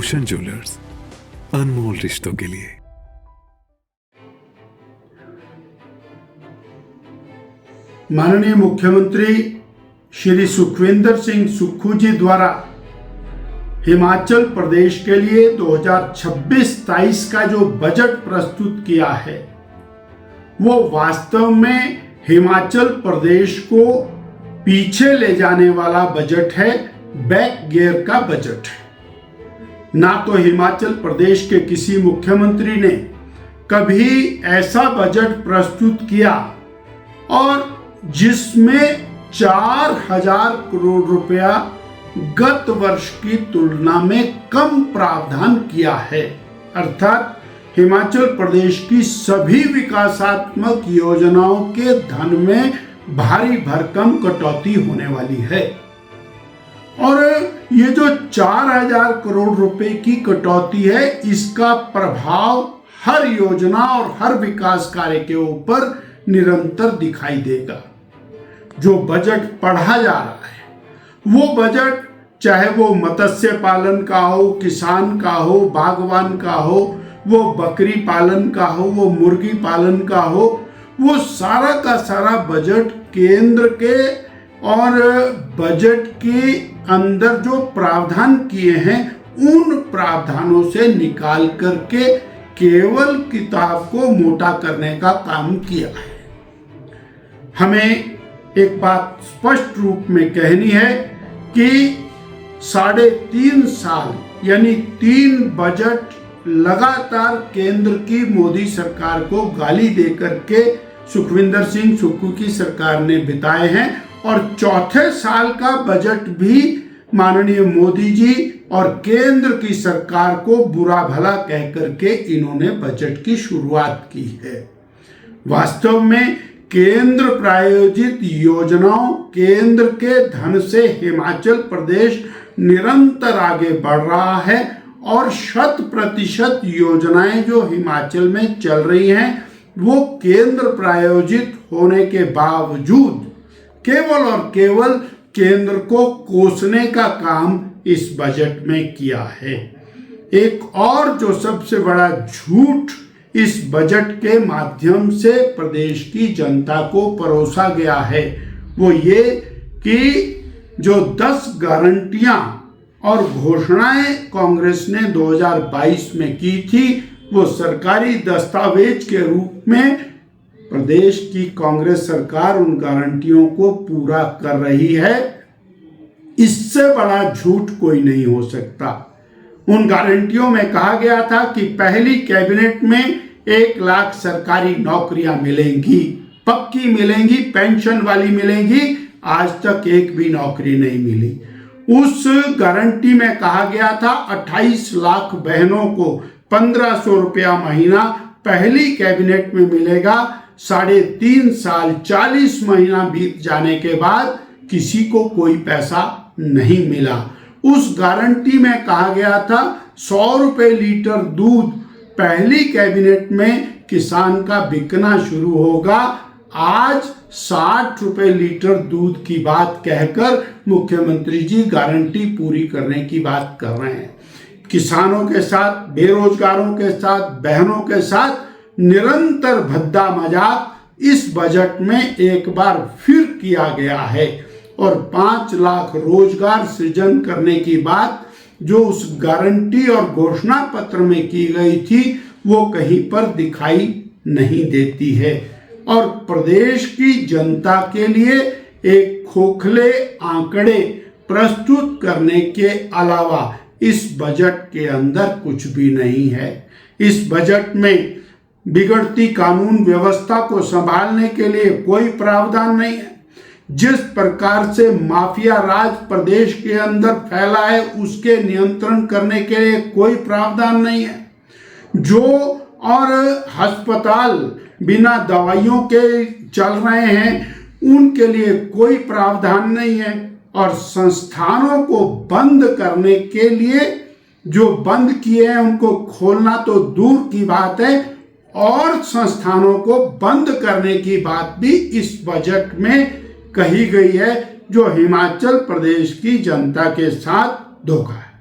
रोशन jewellers, अनमोल रिश्तों के लिए। माननीय मुख्यमंत्री श्री सुखविंदर सिंह सुक्खू जी द्वारा हिमाचल प्रदेश के लिए 2026-27 का जो बजट प्रस्तुत किया है वो वास्तव में हिमाचल प्रदेश को पीछे ले जाने वाला बजट है, बैक गियर का बजट है। ना तो हिमाचल प्रदेश के किसी मुख्यमंत्री ने कभी ऐसा बजट प्रस्तुत किया और जिसमें 4,000 करोड़ रुपया गत वर्ष की तुलना में कम प्रावधान किया है। अर्थात हिमाचल प्रदेश की सभी विकासात्मक योजनाओं के धन में भारी भरकम कटौती होने वाली है और ये जो 4,000 करोड़ रुपए की कटौती है, इसका प्रभाव हर योजना और हर विकास कार्य के ऊपर निरंतर दिखाई देगा। जो बजट पढ़ा जा रहा है वो बजट चाहे वो मत्स्य पालन का हो, किसान का हो, बागवान का हो, वो बकरी पालन का हो, वो मुर्गी पालन का हो, वो सारा का सारा बजट केंद्र के और बजट के अंदर जो प्रावधान किए हैं उन प्रावधानों से निकाल करके केवल किताब को मोटा करने का काम किया है। हमें एक बात स्पष्ट रूप में कहनी है कि 3.5 साल यानी 3 बजट लगातार केंद्र की मोदी सरकार को गाली देकर के सुखविंदर सिंह सुक्खू की सरकार ने बिताए हैं और चौथे साल का बजट भी माननीय मोदी जी और केंद्र की सरकार को बुरा भला कह करके इन्होंने बजट की शुरुआत की है। वास्तव में केंद्र प्रायोजित योजनाओं, केंद्र के धन से हिमाचल प्रदेश निरंतर आगे बढ़ रहा है और 100% योजनाएं जो हिमाचल में चल रही हैं वो केंद्र प्रायोजित होने के बावजूद केवल और केवल केंद्र को कोसने का काम इस बजट में किया है। एक और जो सबसे बड़ा झूठ इस बजट के माध्यम से प्रदेश की जनता को परोसा गया है वो ये कि जो 10 गारंटियां और घोषणाएं कांग्रेस ने 2022 में की थी वो सरकारी दस्तावेज के रूप में प्रदेश की कांग्रेस सरकार उन गारंटियों को पूरा कर रही है। इससे बड़ा झूठ कोई नहीं हो सकता। उन गारंटियों में कहा गया था कि पहली कैबिनेट में 1 लाख सरकारी नौकरियां मिलेंगी, पक्की मिलेंगी, पेंशन वाली मिलेंगी। आज तक एक भी नौकरी नहीं मिली। उस गारंटी में कहा गया था 28 लाख बहनों को 1,500 रुपया महीना पहली कैबिनेट में मिलेगा। 3.5 साल 40 महीना बीत जाने के बाद किसी को कोई पैसा नहीं मिला। उस गारंटी में कहा गया था 100 रुपए लीटर दूध पहली कैबिनेट में किसान का बिकना शुरू होगा। आज 60 रुपए लीटर दूध की बात कहकर मुख्यमंत्री जी गारंटी पूरी करने की बात कर रहे हैं। किसानों के साथ, बेरोजगारों के साथ, बहनों के साथ निरंतर भद्दा मजाक इस बजट में एक बार फिर किया गया है और 5 लाख रोजगार सृजन करने की बात जो उस गारंटी और घोषणा पत्र में की गई थी वो कहीं पर दिखाई नहीं देती है और प्रदेश की जनता के लिए एक खोखले आंकड़े प्रस्तुत करने के अलावा इस बजट के अंदर कुछ भी नहीं है। इस बजट में बिगड़ती कानून व्यवस्था को संभालने के लिए कोई प्रावधान नहीं है। जिस प्रकार से माफिया राज प्रदेश के अंदर फैला है उसके नियंत्रण करने के लिए कोई प्रावधान नहीं है। जो और अस्पताल बिना दवाइयों के चल रहे हैं उनके लिए कोई प्रावधान नहीं है और संस्थानों को बंद करने के लिए जो बंद किए हैं उनको खोलना तो दूर की बात है और संस्थानों को बंद करने की बात भी इस बजट में कही गई है, जो हिमाचल प्रदेश की जनता के साथ धोखा है।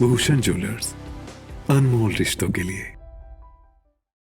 भूषण ज्वेलर्स, अनमोल रिश्तों के लिए।